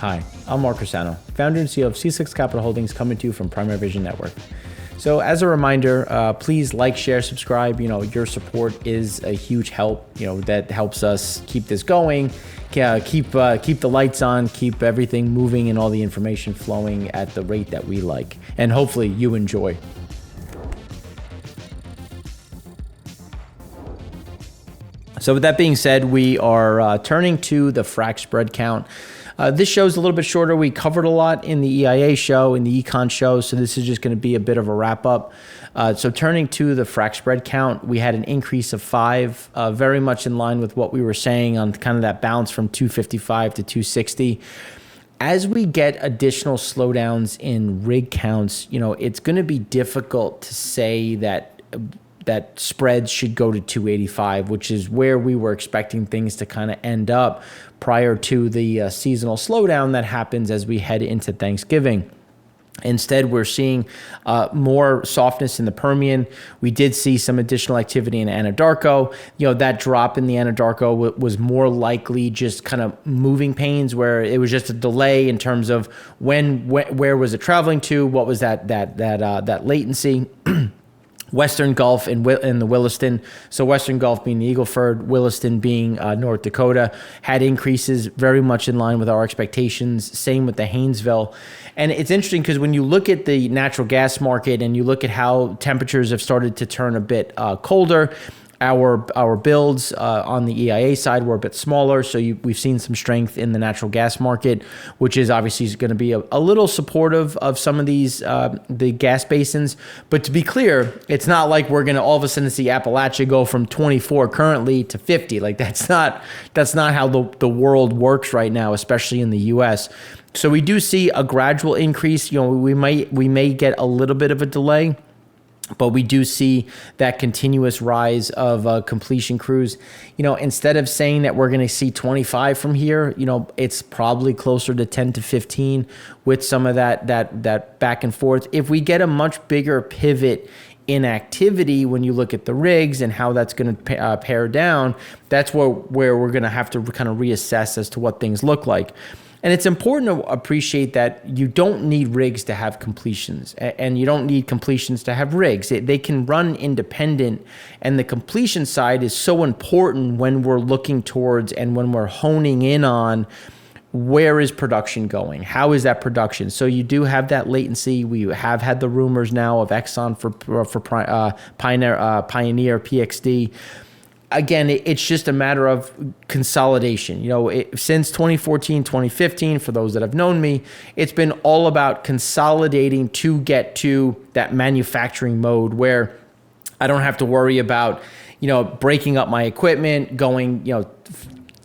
Hi, I'm Mark Rosano, founder and CEO of C6 Capital Holdings, coming to you from Primary Vision Network. So as a reminder, please like, share, subscribe. Your support is a huge help. That helps us keep this going, keep the lights on, keep everything moving and all the information flowing at the rate that we like. And hopefully you enjoy. So with that being said, we are turning to the Frac Spread Count. This show's a little bit shorter. We covered a lot in the EIA show, in the Econ show, so this is just going to be a bit of a wrap up. So turning to the Frac Spread Count, we had an increase of 5, very much in line with what we were saying on kind of that bounce from 255 to 260. As we get additional slowdowns in rig counts, it's going to be difficult to say that spreads should go to 285, which is where we were expecting things to kind of end up prior to the seasonal slowdown that happens as we head into Thanksgiving. Instead, we're seeing more softness in the Permian. We did see some additional activity in Anadarko. That drop in the Anadarko was more likely just kind of moving pains, where it was just a delay in terms of where was it traveling to, what was that latency. Western Gulf and the Williston. So Western Gulf being the Eagle Ford, Williston being North Dakota, had increases very much in line with our expectations. Same with the Haynesville. And it's interesting because when you look at the natural gas market and you look at how temperatures have started to turn a bit colder, our builds on the EIA side were a bit smaller, so we've seen some strength in the natural gas market, which is obviously going to be a little supportive of some of these the gas basins. But to be clear, it's not like we're going to all of a sudden see Appalachia go from 24 currently to 50. Like that's not how the world works right now, especially in the U.S. So we do see a gradual increase. We may get a little bit of a delay, but we do see that continuous rise of completion crews. Instead of saying that we're going to see 25 from here, it's probably closer to 10 to 15 with some of that back and forth. If we get a much bigger pivot in activity, when you look at the rigs and how that's going to pare down, that's where we're going to have to kind of reassess as to what things look like. And it's important to appreciate that you don't need rigs to have completions, and you don't need completions to have rigs. They can run independent, and the completion side is so important when we're looking towards and when we're honing in on where is production going? How is that production? So you do have that latency. We have had the rumors now of Exxon for Pioneer PXD. Again, it's just a matter of consolidation. Since 2014, 2015, for those that have known me, it's been all about consolidating to get to that manufacturing mode where I don't have to worry about, breaking up my equipment, going,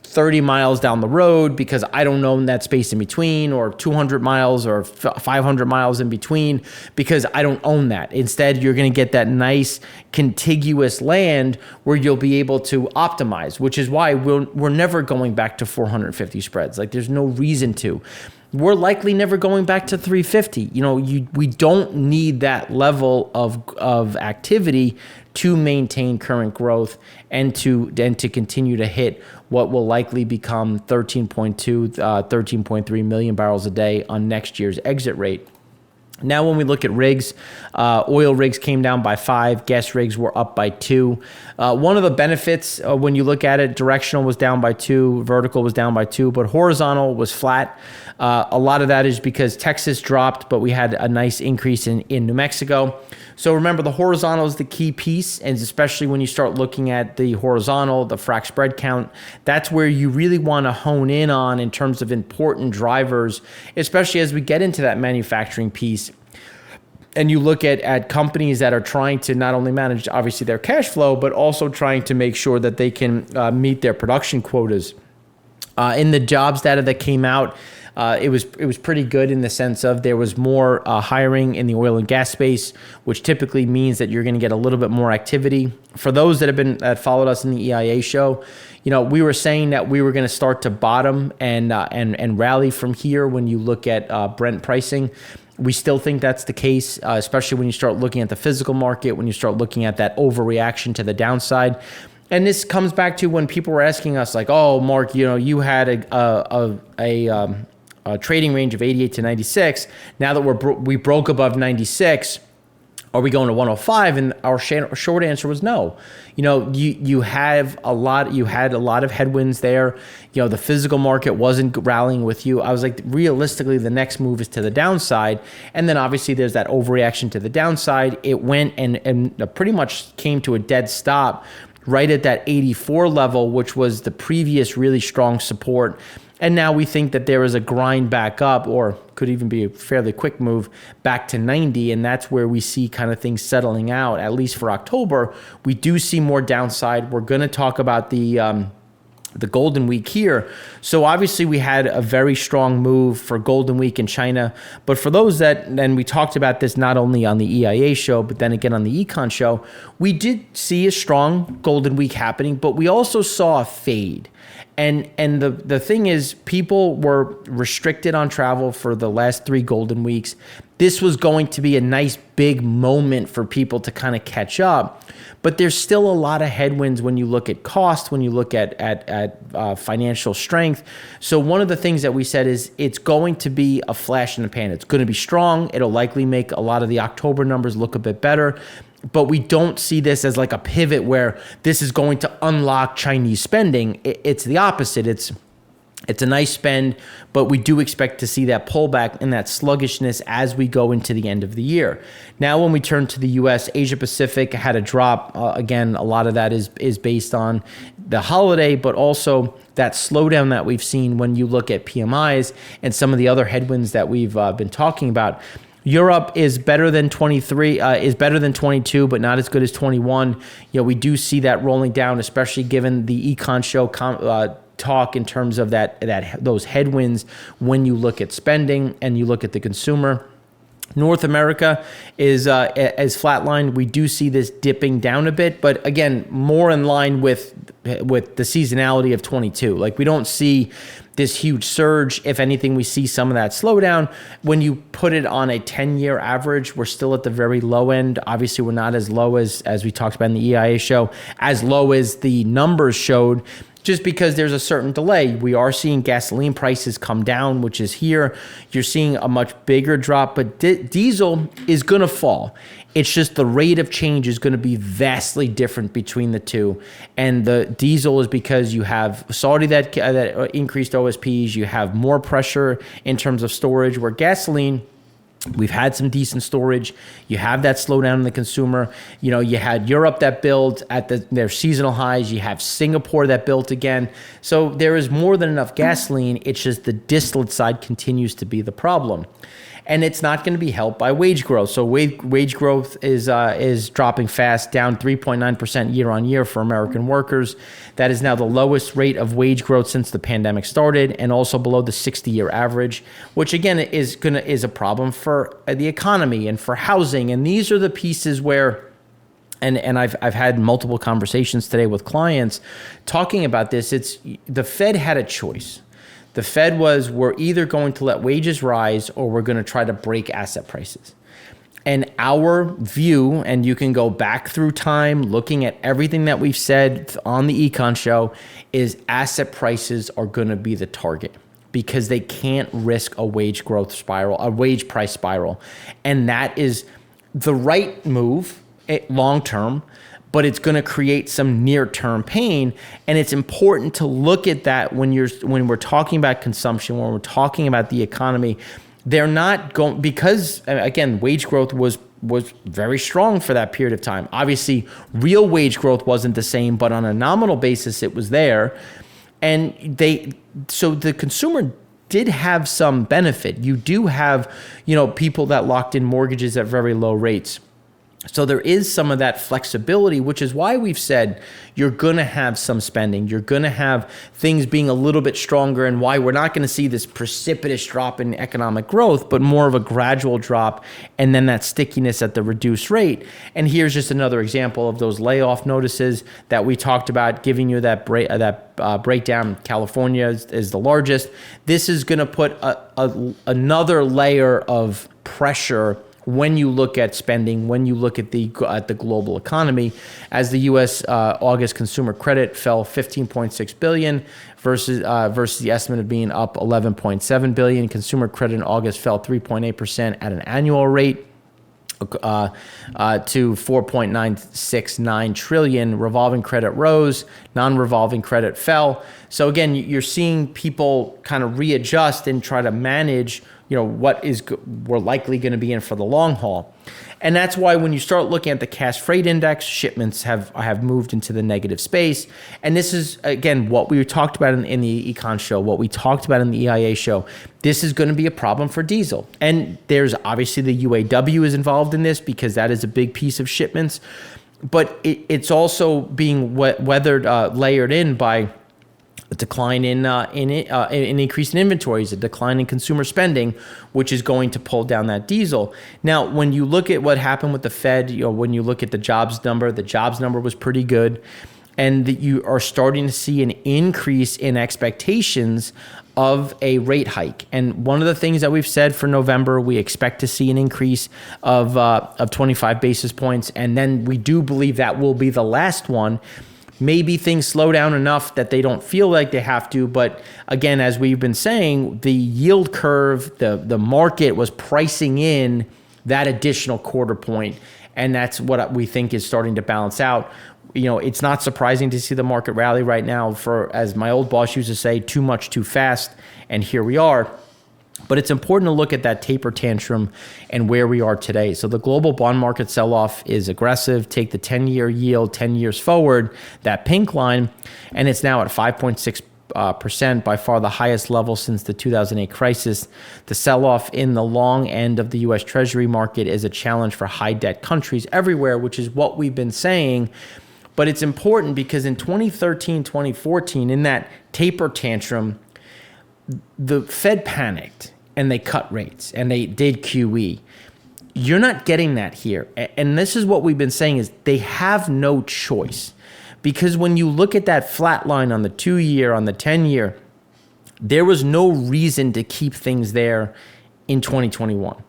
30 miles down the road because I don't own that space in between, or 200 miles or 500 miles in between because I don't own that. Instead, you're going to get that nice contiguous land where you'll be able to optimize, which is why we're never going back to 450 spreads. Like there's no reason to. We're likely never going back to 350. We don't need that level of activity to maintain current growth and to continue to hit what will likely become 13.3 million barrels a day on next year's exit rate. Now, when we look at rigs, oil rigs came down by 5, gas rigs were up by 2. One of the benefits when you look at it, directional was down by 2, vertical was down by 2, but horizontal was flat. A lot of that is because Texas dropped, but we had a nice increase in New Mexico. So remember, the horizontal is the key piece, and especially when you start looking at the horizontal, the frac spread count, that's where you really want to hone in on in terms of important drivers, especially as we get into that manufacturing piece. And you look at companies that are trying to not only manage, obviously, their cash flow, but also trying to make sure that they can meet their production quotas. In the jobs data that came out, it was pretty good in the sense of there was more hiring in the oil and gas space, which typically means that you're going to get a little bit more activity. For those that followed us in the EIA show, we were saying that we were going to start to bottom and rally from here when you look at Brent pricing. We still think that's the case, especially when you start looking at the physical market, when you start looking at that overreaction to the downside. And this comes back to when people were asking us like, oh, Mark, you had a trading range of 88 to 96. Now that we broke above 96, are we going to 105? And our short answer was no. You had a lot of headwinds there. The physical market wasn't rallying with you. I was like, realistically, the next move is to the downside. And then obviously there's that overreaction to the downside. It went and pretty much came to a dead stop right at that 84 level, which was the previous really strong support. And now we think that there is a grind back up, or could even be a fairly quick move back to 90. And that's where we see kind of things settling out, at least for October. We do see more downside. We're going to talk about the Golden Week here. So obviously we had a very strong move for Golden Week in China. But for those and we talked about this not only on the EIA show, but then again on the Econ show, we did see a strong Golden Week happening, but we also saw a fade. And the thing is, people were restricted on travel for the last 3 Golden Weeks. This was going to be a nice big moment for people to kind of catch up. But there's still a lot of headwinds when you look at cost, when you look at financial strength. So one of the things that we said is it's going to be a flash in the pan. It's going to be strong. It'll likely make a lot of the October numbers look a bit better. But we don't see this as like a pivot where this is going to unlock Chinese spending. It's the opposite. It's a nice spend, but we do expect to see that pullback and that sluggishness as we go into the end of the year. Now, when we turn to the U.S., Asia Pacific had a drop. Again, a lot of that is based on the holiday, but also that slowdown that we've seen when you look at PMIs and some of the other headwinds that we've been talking about. Europe is better than 23, is better than 22, but not as good as 21. We do see that rolling down, especially given the Econ show talk in terms of those headwinds when you look at spending and you look at the consumer. North America is flatlined. We do see this dipping down a bit, but again, more in line with the seasonality of 22. Like, we don't see this huge surge. If anything, we see some of that slowdown. When you put it on a 10-year average, we're still at the very low end. Obviously, we're not as low as we talked about in the EIA show, as low as the numbers showed, just because there's a certain delay. We are seeing gasoline prices come down, which is here. You're seeing a much bigger drop, but diesel is going to fall. It's just the rate of change is going to be vastly different between the two. And the diesel is because you have Saudi that increased OSPs, you have more pressure in terms of storage, where gasoline, we've had some decent storage. You have that slowdown in the consumer. You had Europe that built at their seasonal highs. You have Singapore that built again. So there is more than enough gasoline. It's just the distillate side continues to be the problem. And it's not going to be helped by wage growth. So wage growth is dropping fast, down 3.9% year on year for American workers. That is now the lowest rate of wage growth since the pandemic started, and also below the 60-year average, which again is a problem for the economy and for housing. And these are the pieces where, and I've had multiple conversations today with clients talking about this. It's the Fed had a choice. The Fed we're either going to let wages rise or we're going to try to break asset prices. And our view, and you can go back through time looking at everything that we've said on the Econ show, is asset prices are going to be the target because they can't risk a wage growth spiral, a wage price spiral. And that is the right move long term, but it's going to create some near-term pain. And it's important to look at that when we're talking about consumption, when we're talking about the economy. They're not going, because again, wage growth was very strong for that period of time. Obviously, real wage growth wasn't the same, but on a nominal basis, it was there. And so the consumer did have some benefit. You do have, people that locked in mortgages at very low rates. So there is some of that flexibility, which is why we've said you're going to have some spending. You're going to have things being a little bit stronger, and why we're not going to see this precipitous drop in economic growth, but more of a gradual drop, and then that stickiness at the reduced rate. And here's just another example of those layoff notices that we talked about, giving you that breakdown. California is the largest. This is going to put another layer of pressure when you look at spending, when you look at the global economy, as the U.S. August consumer credit fell 15.6 billion versus the estimate of being up 11.7 billion. Consumer credit in August fell 3.8% at an annual rate to 4.969 trillion. Revolving credit rose, non-revolving credit fell. So again, you're seeing people kind of readjust and try to manage, what we're likely going to be in for the long haul. And that's why when you start looking at the cash freight index, shipments have moved into the negative space. And this is, again, what we talked about in the Econ show, what we talked about in the EIA show. This is going to be a problem for diesel. And there's obviously the UAW is involved in this because that is a big piece of shipments. But it's also being layered in by a decline in increase in inventories, a decline in consumer spending, which is going to pull down that diesel. Now, when you look at what happened with the Fed, when you look at the jobs number was pretty good, and that you are starting to see an increase in expectations of a rate hike. And one of the things that we've said for November, we expect to see an increase of 25 basis points, and then we do believe that will be the last one. Maybe things slow down enough that they don't feel like they have to. But again, as we've been saying, the yield curve, the market was pricing in that additional quarter point. And that's what we think is starting to balance out. It's not surprising to see the market rally right now for, as my old boss used to say, too much, too fast. And here we are. But it's important to look at that taper tantrum and where we are today. So the global bond market sell-off is aggressive. Take the 10-year yield 10 years forward, that pink line, and it's now at 5.6%, by far the highest level since the 2008 crisis. The sell-off in the long end of the U.S. Treasury market is a challenge for high-debt countries everywhere, which is what we've been saying. But it's important because in 2013, 2014, in that taper tantrum, the Fed panicked and they cut rates and they did QE. You're not getting that here. And this is what we've been saying is they have no choice, because when you look at that flat line on the 2-year, on the 10-year, there was no reason to keep things there in 2021.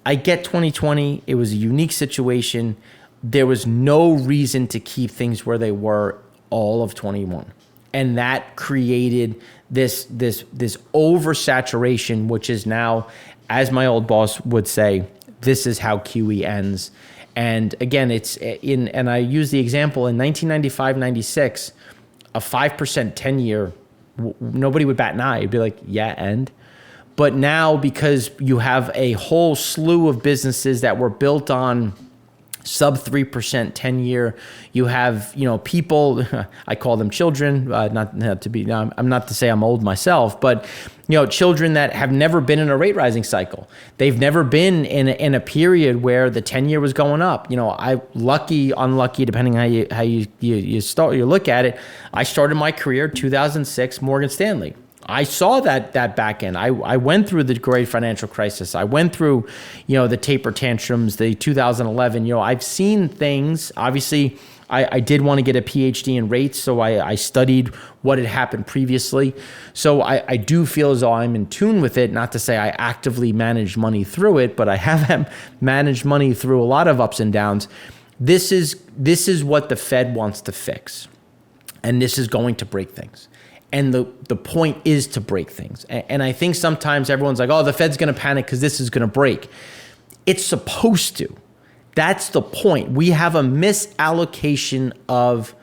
I get 2020. It was a unique situation. There was no reason to keep things where they were all of 21. And that created this oversaturation, which is now, as my old boss would say, this is how QE ends. And again, and I use the example in 1995-96, a 5% 10-year, nobody would bat an eye. It'd be like, yeah, and? But now, because you have a whole slew of businesses that were built on sub 3% 10-year, you have people, I call them children, I'm not to say I'm old myself, but children that have never been in a rate rising cycle. They've never been in a period where the 10-year was going up. Lucky, unlucky, depending how you look at it. I started my career 2006 Morgan Stanley. I saw that back end. I went through the great financial crisis. I went through, the taper tantrums, the 2011. I've seen things. Obviously, I did want to get a PhD in rates, so I studied what had happened previously. So I do feel as though I'm in tune with it. Not to say I actively managed money through it, but I have managed money through a lot of ups and downs. This is what the Fed wants to fix, and this is going to break things. And the point is to break things. And I think sometimes everyone's like, oh, the Fed's going to panic because this is going to break. It's supposed to. That's the point. We have a misallocation of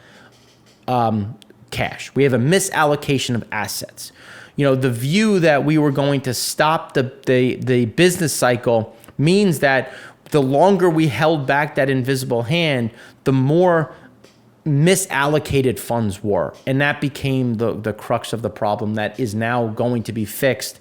cash. We have a misallocation of assets. The view that we were going to stop the business cycle means that the longer we held back that invisible hand, the more misallocated funds were. And that became the crux of the problem that is now going to be fixed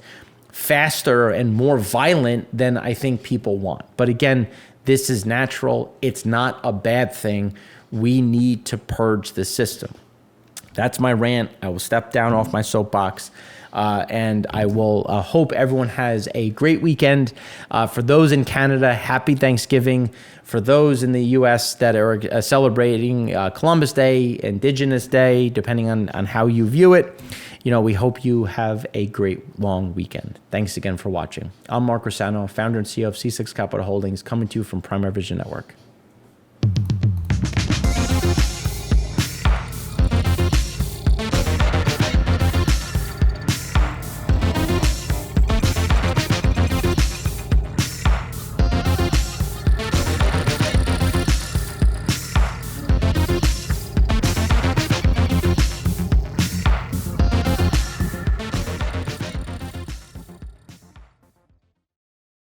faster and more violent than I think people want. But again, this is natural. It's not a bad thing. We need to purge the system. That's my rant. I will step down off my soapbox. And I will hope everyone has a great weekend. For those in Canada, happy Thanksgiving. For those in the U.S. that are celebrating Columbus Day, Indigenous Day, depending on how you view it, we hope you have a great long weekend. Thanks again for watching. I'm Mark Rossano, founder and CEO of C6 Capital Holdings, coming to you from Primary Vision Network.